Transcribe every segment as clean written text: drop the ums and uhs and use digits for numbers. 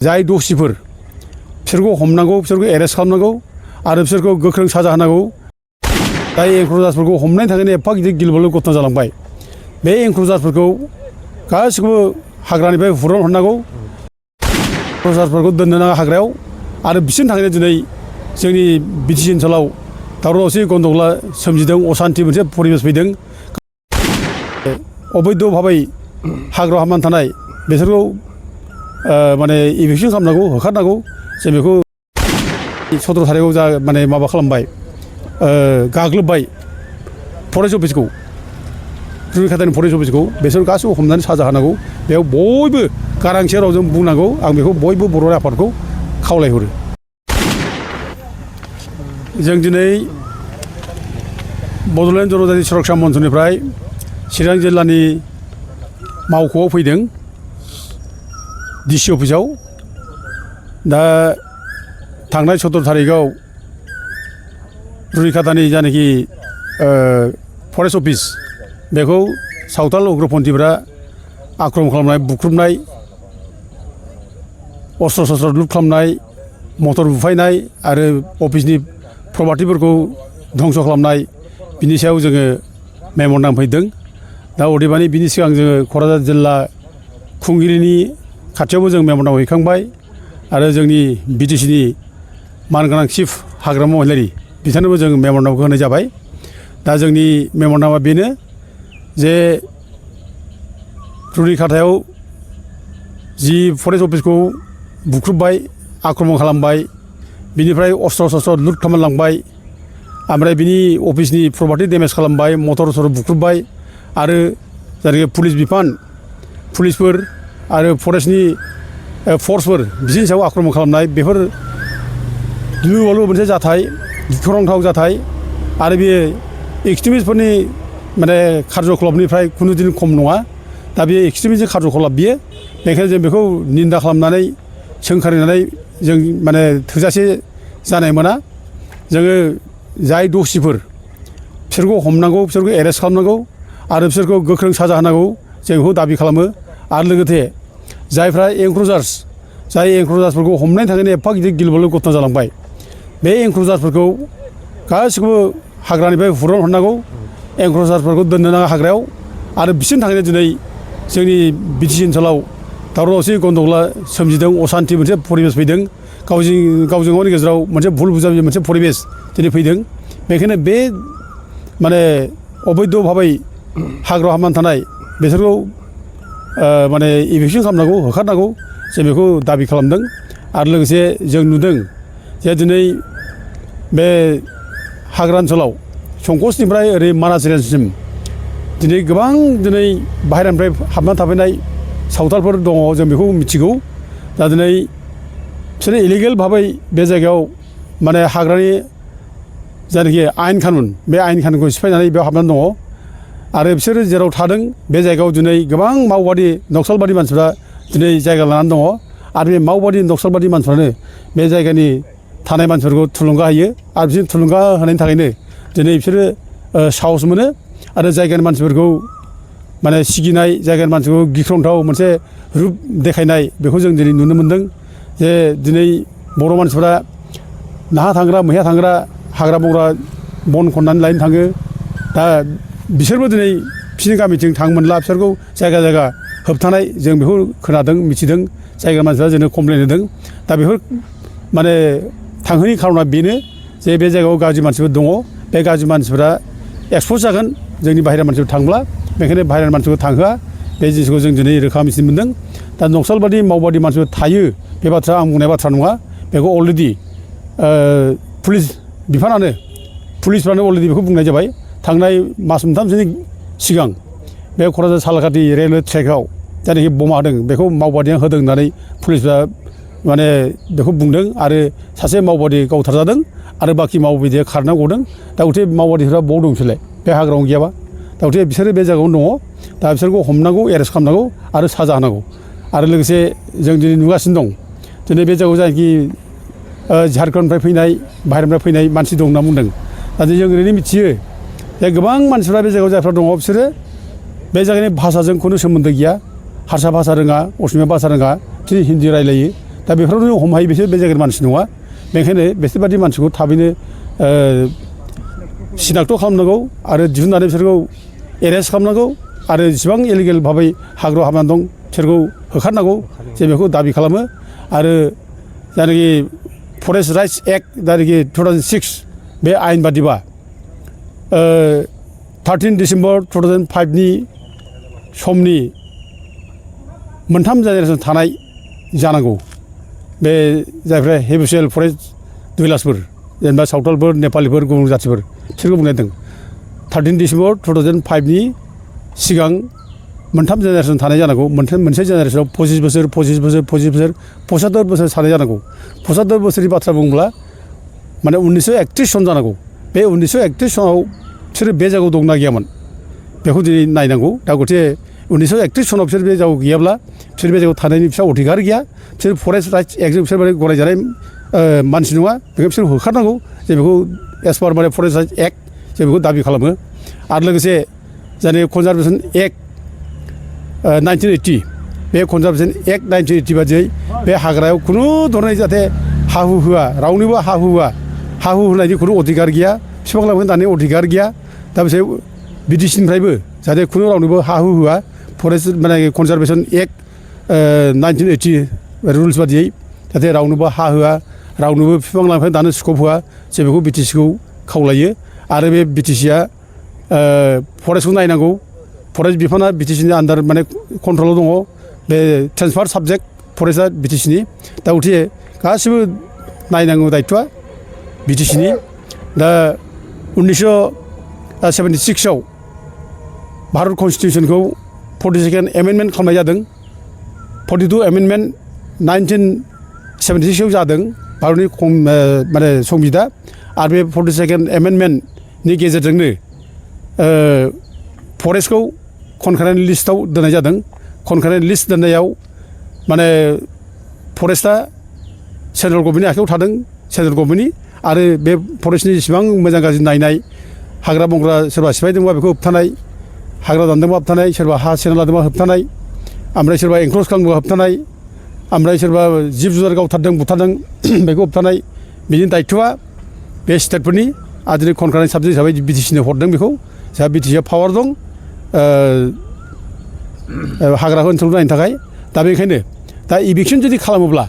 जाय दसिफोर बिसोरखौ हमनांगौ, बिसोरखौ एरेस्ट खालामनांगौ आरो बिसोरखौ गोख्रों साजा होनांगौ। जाय एंखुरजारफोरखौ हमनायनि थाखायनो एफा गिदिर गिलुबालु घटना जालांबाय। बे एंखुरजारफोरखौ गासिखौबो हाग्रानिफ्राय हुरन हरनांगौ। एंखुरजारफोरखौ दोननो नाङा हाग्रायाव आरो बिसोरनि थाखायनो दिनै जोंनि बिटिसि ओनसोलाव दावराव दावसि गन्दगला सोमजिदों, असान्थि मोनसे परिबेस फैदों। अबैध भाबै हाग्रायाव हाबनानै थानाय बिसोरखौ माने इभिकसन खालामनांगौ, होखारनांगौ। जों बेखौ 17 थारिखआव जा माने माबा खालामबाय, गाग्लोबबाय फरेस्ट अफिसखौ, रुनिखातानि फरेस्ट अफिसखौ। बिसोर गासिबो हमनानै साजा होनांगौ। बेयाव बयबो गारांसे रावजों बुंनांगौ। आं बेखौ बयबो बर' आफादखौ खावलायहरो। जों दिनै बड'लेण्ड जनजाति सुरक्षा मन्चनिफ्राय चिरां जिल्लानि मावख'आव फैदों, डिसि अफिसाव। दा थांनाय 17 थारिखआव रुनिखातानि जानाखि फरेस्ट अफिस बेखौ सावथाल उग्रपन्थिफ्रा आक्रमन खालामनाय, बुख्रुबनाय, अस्त्र शस्त्र लुट खालामनाय, मटर बुफायनाय आरो अफिसनि प्रपार्टिफोरखौ धंस खालामनाय, बिनि सायाव जोङो मेम'रेन्डाम फैदों। दा अदेबानि बिनि सिगां जोङो क'क्राझार जिल्ला खुंगिरिनि खाथियावबो जों मेम'रेन्डाम हैखांबाय आरो जोंनि बिटिसिनि मानगोनां चिफ हाग्रामा महिलारि बिथांनोबो जों मेम'रेन्डामखौ होनाय जाबाय। दा जोंनि मेम'रेन्डामा बेनो जे रुनिखातायाव जि फरेस्ट अफिसखौ बुख्रुबबाय, आक्रमन खालामबाय, बिनिफ्राय अस्त्र शस्त्र लुट खालामलांबाय, ओमफ्राय बिनि अफिसनि प्रपार्टि डेमेज खालामबाय, मटर सटर बुख्रुबबाय आरो जायनाखि पुलिस बिफान, पुलिसफोर आरो फरेस्टनि फर्सफोर बिसोरनि सायाव आक्रमन खालामनाय, बेफोर गिलु-बालु मोनसे जाथाय, गिख्रंथाव जाथाय आरो बेयो एक्सट्रिमिस्टफोरनि माने खार्यकलापनिफ्राय खुनु दिन खम नङा। दा बे एक्सट्रिमिस्ट खार्यकलाप बियो, बेखायनो जों बेखौ निन्दा खालामनानै सोंखारिनानै जों माने थोजासे जानाय मोना। जोङो जाय दसिफोर बिसोरखौ हमनांगौ, बिसोरखौ एरेस्ट खालामनांगौ आरो बिसोरखौ गोख्रों साजा होनांगौ, जों बेखौ दाबि खालामो। आरो लोगोसे जायफ्रा जाय एंखुरजारफोरखौ हमनायनि थाखायनो एफा गिदिर गिलुबालु घटना जालांबाय, बे एंखुरजारफोरखौ गासिखौबो हाग्रानिफ्राय हुरन हरनांगौ। एंखुरजारफोरखौ दोननो नाङा हाग्रायाव आरो बिसोरनि थाखायनो दिनै जोंनि बिटिसि ओनसोलाव दावराव दावसि गन्दगला सोमजिदों, असान्थि मोनसे परिबेस फैदों। गावजों गावनि गेजेराव मोनसे भुल बुजाबुजि मोनसे परिबेस दिनै फैदों। बेखायनो बे माने अबैध भाबै हाग्रायाव हाबनानै थानाय बिसोरखौ माने इभिकसन खालामनांगौ, होखारनांगौ। जों बेखौ दाबि खालामदों। आरो लोगोसे जों नुदों जे दिनै बे हाग्रा ओनसोलाव संकसनिफ्राय ओरै मानास रेन्जसिम दिनै गोबां बाहेरानिफ्राय हाबनानै थाफैनाय सावथालफोर दङ, जों बेखौ मिथिगौ। दा दिनै बिसोरो इलिगेल भाबै बे जायगायाव माने हाग्रानि जायनाखि आयेन कानुन, बे आयेन कानुनखौ सिफायनानै बेयाव हाबनानै दङ। आरो बिसोरो जेराव थादों बे जायगायाव दिनै गोबां मावबादि नक्सालबादि मानसिफ्रा दिनै जायगा लानानै दङ। आरो बे मावबादि नक्सालबादि मानसिफ्रानो बे जायगानि थानाय मानसिफोरखौ थुलुंगा होयो आरो बिसोर थुलुंगा होनायनि थाखायनो दिनै बिसोरो साहस मोनो आरो जायगानि मानसिफोरखौ माने सिगिनाय, जायगानि मानसिखौ गिख्रंथाव मोनसे रुप देखायनाय, बेखौ जों दिनै नुनो मोन्दों। जे दिनै बर' मानसिफ्रा नाहा थांग्रा, मैहा थांग्रा, हाग्रा बंग्रा बन खननानै लायनो थाङो। दा बिसोरबो दिनै बिसोरनि गामिथिं थांनो मोनला, बिसोरखौ जायगा जायगा होबथानाय जों बेखौ खोनादों, मिथिदों। जायगा मानसिफ्रा जोंनो कमप्लेन होदों। दा बेफोर माने थांहोयि खार'ना बेनो जे बे जायगायाव गाज्रि मानसिफोर दङ। बे गाज्रि मानसिफोरा एक्सप'ज जागोन जोंनि बाहेरा मानसिफोर थांब्ला। बेखायनो बाहेरानि मानसिफोर थांहोआ, बे जिनिसखौ जों दिनै रोखा मिथिनो मोन्दों। दा नक्सालबादि मावबादि मानसिफोर थायो, बे बाथ्रा आं बुंनाय बाथ्रा नङा। बेखौ अलरेडि पुलिस बिफानानो, पुलिसफ्रानो अलरेडि बेखौ बुंनाय जाबाय। थांनाय मास मोनथामसोनि सिगां बे क'क्राझार सालाकाटि रेलवे ट्रेकआव जायनाखि बमा होदों, बेखौ मावबादिया होदों होननानै पुलिसफ्रा माने बेखौ बुंदों। आरो सासे मावबादि गावथारजादों आरो बाखि मावबादिया खारना गदों। दा गथे मावबादिफ्रा बाव दं बिसोरलाय, बे हाग्रायावनो गैयाबा। दा गथे बिसोरो बे जायगायावनो दङ। दा बिसोरखौ हमनांगौ, एरेस्ट खालामनांगौ आरो साजा होनांगौ। आरो लोगोसे जों दिनै नुगासिनो दं, दिनै बे जायगायाव जायनाखि झारखन्डनिफ्राय फैनाय, बाहेरनिफ्राय फैनाय मानसि दं होनना बुंदों। दा जों ओरैनो मिथियो जे गोबां मानसिफ्रा बे जायगायाव जायफ्रा दङ, बिसोरो बे जायगानि भाषाजों खुनु सोमोन्दो गैया। हारसा भाषा रोङा, असमिया भाषा रोङा, बिसोर हिन्दी रायलायो। दा बेफोरावनो हमनो हायो बिसोर बे जायगानि मानसि नङा बेनिखायनो बिसोरबादि मानसिखौ थाबैनो सिनाक्थ' खालामनांगौ आरो दिहुननानै बिसोरखौ एरेस्ट खालामनांगौ आरो जेसेबां इलिगेल भाबै हाग्रायाव हाबनानै दं बिसोरखौ होखारनांगौ जों बेखौ दाबि खालामो आरो जायनाखि फरेस्ट राइट्स एक्ट जायनाखि 2006 बे आयेन बादिबा 13 डिसेम्बर 2005नि समनि मोनथाम जेनेरेसन थानाय जानांगौ बे जायफ्रा हेबिचुयेल फरेस्ट डुवेलार्सफोर जेनेबा सावथालफोर नेपालिफोर गुबुन जाथिफोर बिसोरखौ बुंनायदों 13 डिसेम्बर 2005नि सिगां मोनथाम जेनेरेसन थानाय जानांगौ मोनसे जेनेरेसनाव 25 बोसोर 75 बोसोर थानाय जानांगौ 75 बोसोरनि बाथ्रा बुङोब्ला माने 1931 सन जानांगौ बे 1931 सनाव बिसोरो बे जायगायाव दंना गैयामोन बेखौ दिनै नायनांगौ दा गथे 1931 सनाव बिसोर बे जायगायाव गैयाब्ला बिसोर बे जायगायाव थानायनि बिसोर अधिकार गैया बिसोर फरेस्ट राइट्स एक्टजों बिसोर माने गनायजानाय मानसि नङा बेखौ बिसोर होखारनांगौ जों बेखौ एस पार माने फरेस्ट राइट्स एक्ट जों बेखौ दाबि खालामो आरो लोगोसे जाने कनजारभेसन एक्ट 1980 बे कनजारभेसन एक्ट 1980 बादियै बे हाग्रायाव खुनु धरनै जाहाथे हा हु होआ रावनिबो हा हु होनायनि खुनु अधिकार गैया बिफां लाइफां दाननायनि अधिकार गैया दा बिसोर बिटिसिनिफ्रायबो जाहाथे खुनु रावनोबो हा हु होआ फरेस्ट माने कनजारभेसन एक्ट 1980 रुल्स बादियै जाहाथे रावनोबो हा होआ रावनोबो बिफां लाइफां दानो स्कप होआ जों बेखौ बिटिसिखौ खावलायो आरो बे बिटिसिया फरेस्टखौ नायनांगौ फरेस्ट बिफाना बिटिसिनि आन्दार माने कन्ट्रलाव दङ बे ट्रेन्सफार साबजेक्ट फरेस्टआ बिटिसिनि दा गथे गासिबो नायनांगौ दायथ'आ बिटिसिनि दा 1976 आव भारत कनस्टिटिउसनखौ 42nd एमेन्डमेन्ट खालामनाय जादों 42 एमेन्डमेन्ट 1976 आव जादों भारतनि माने संबिदा आरो बे 42nd एमेन्डमेन्टनि गेजेरजोंनो फरेस्टखौ कनकारेन्ट लिस्टआव दोननाय जादों कनकारेन्ट लिस्ट दोननायाव माने फरेस्टआ सेन्ट्रेल गभर्नमेन्टनि आखायाव थादों सेन्ट्रेल गभर्नमेन्टनि आरो बे फरेस्टनि जेसेबां मोजां गाज्रि नायनाय हाग्रा बंग्रा सोरबा सिफायदोंबा बेखौ होबथानाय हाग्रा दानदोंबा होबथानाय सोरबा हा सेना लादोंबा होबथानाय ओमफ्राय सोरबा एनक्ल'ज खालामदोंबा होबथानाय ओमफ्राय सोरबा जिब जुनार गावथारदों बुथारदों बेखौ होबथानाय बिनि दायथ'आ बे स्टेटफोरनि आरो दिनै कनकारेन्ट साबजेक्ट हिसाबै बिटिसिनो हरदों बेखौ जोंहा बिटिसिआ पावार दं हाग्रा ओनसोलखौ नायनो थाखाय दा बेनिखायनो दा इभिकसन जुदि खालामोब्ला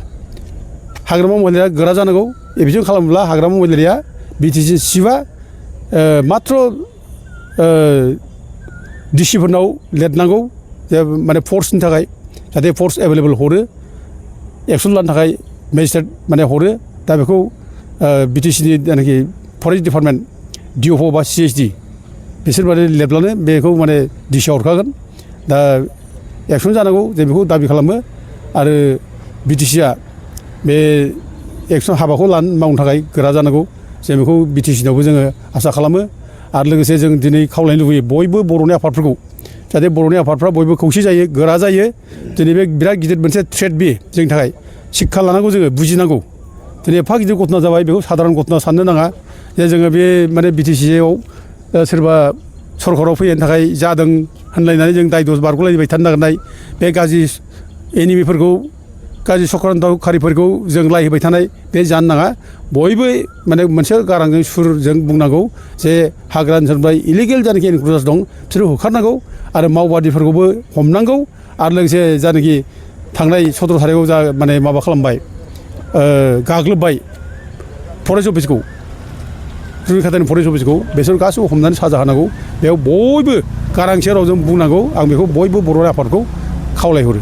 हाग्रामा महिलारिया गोरा जानांगौ इभिकसन खालामोब्ला हाग्रामा महिलारिया बिटिसि चिफआ माथ्र डिसिफोरनाव लिरनांगौ जे माने फर्सनि थाखाय जाहाथे फर्स एभेलेबल हरो एक्सन लानो थाखाय मेजिस्ट्रेट माने हरो दा बेखौ बिटिसिनि जायनाखि फरेस्ट डिपार्टमेन्ट डिअफ बा CSD बिसोर माने लिरब्लानो बेखौ माने डिसिआ हरखागोन दा एक्सन जानांगौ जों बेखौ दाबि खालामो आरो बिटिसिआ बे एक्सन हाबाखौ मावनो थाखाय गोरा जानांगौ जों बेखौ बिटिसिनावबो जोङो आसा खालामो आरो लोगोसे जों दिनै खावलायनो लुबैयो बयबो बर'नि आफादफोरखौ जाहाथे बर'नि आफादफ्रा बयबो खौसे जायो गोरा जायो दिनै बे बिराद गिदिर मोनसे थ्रेट बे जोंनि थाखाय शिक्षा लानांगौ जोङो बुजिनांगौ दिनै एफा गिदिर घटना जाबाय बेखौ साधारन घटना साननो नाङा जे जोङो बे माने बिटिसिआव सोरबा सरकाराव फैनो थाखाय जादों होनलायनानै जों दाय दस बारग'लायबाय थानो नागिरनाय बे गाज्रि एनिमिफोरखौ गाज्रि चक्रान्तकारिफोरखौ जों लायहोबाय थानाय बे जानो नाङा बयबो माने मोनसे गारांजों सुरजों बुंनांगौ जे हाग्रा ओनसोलनिफ्राय इलिगेल जानाखि एनक्ल'जार्स दं बिसोरखौ होखारनांगौ आरो मावबादिफोरखौबो हमनांगौ आरो लोगोसे जानाखि थांनाय 17 थारिखआव जा माने माबा खालामबाय गाग्लोबबाय फरेस्ट अफिसखौ रुनिखातानि फरेस्ट अफिसखौ बिसोर गासैबो हमनानै साजा होनांगौ बेयाव बयबो गारांसे रावजों बुंनांगौ आं बेखौ बयबो बर' आफादखौ खावलायहरो